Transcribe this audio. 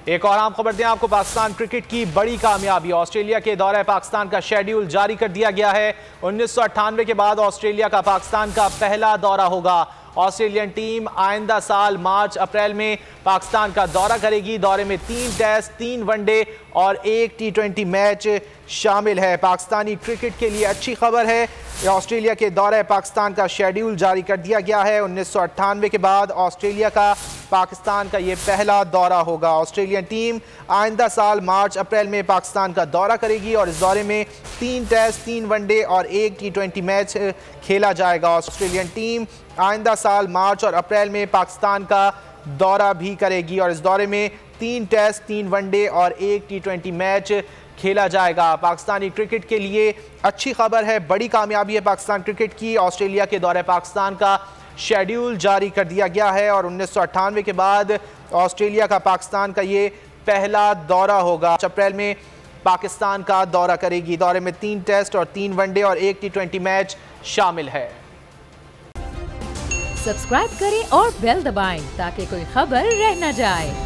एक और आम खबर दें आपको, पाकिस्तान क्रिकेट की बड़ी कामयाबी, ऑस्ट्रेलिया के दौरे पाकिस्तान का शेड्यूल जारी कर दिया गया है। 1998 के बाद ऑस्ट्रेलिया का पाकिस्तान का पहला दौरा होगा। ऑस्ट्रेलियन टीम आइंदा साल मार्च अप्रैल में पाकिस्तान का दौरा करेगी। दौरे में 3 टेस्ट, 3 वनडे और 1 T20 मैच शामिल है। पाकिस्तानी क्रिकेट के लिए अच्छी खबर है, ऑस्ट्रेलिया के दौरे पाकिस्तान का शेड्यूल जारी कर दिया गया है। 1998 के बाद ऑस्ट्रेलिया का पाकिस्तान का ये पहला दौरा होगा। ऑस्ट्रेलियन टीम आइंदा साल मार्च अप्रैल में पाकिस्तान का दौरा करेगी और इस दौरे में 3 टेस्ट, 3 वनडे और 1 T20 मैच खेला जाएगा। ऑस्ट्रेलियन टीम आइंदा साल मार्च और अप्रैल में पाकिस्तान का दौरा भी करेगी और इस दौरे में 3 टेस्ट, 3 वनडे और 1 T20 मैच खेला जाएगा। पाकिस्तानी क्रिकेट के लिए अच्छी खबर है, बड़ी कामयाबी है पाकिस्तान क्रिकेट की। ऑस्ट्रेलिया के दौरे पाकिस्तान का शेड्यूल जारी कर दिया गया है और 1998 के बाद ऑस्ट्रेलिया का पाकिस्तान का ये पहला दौरा होगा। अप्रैल में पाकिस्तान का दौरा करेगी। दौरे में 3 टेस्ट और 3 वनडे और 1 T20 मैच शामिल है। सब्सक्राइब करें और बेल दबाएं ताकि कोई खबर रह न जाए।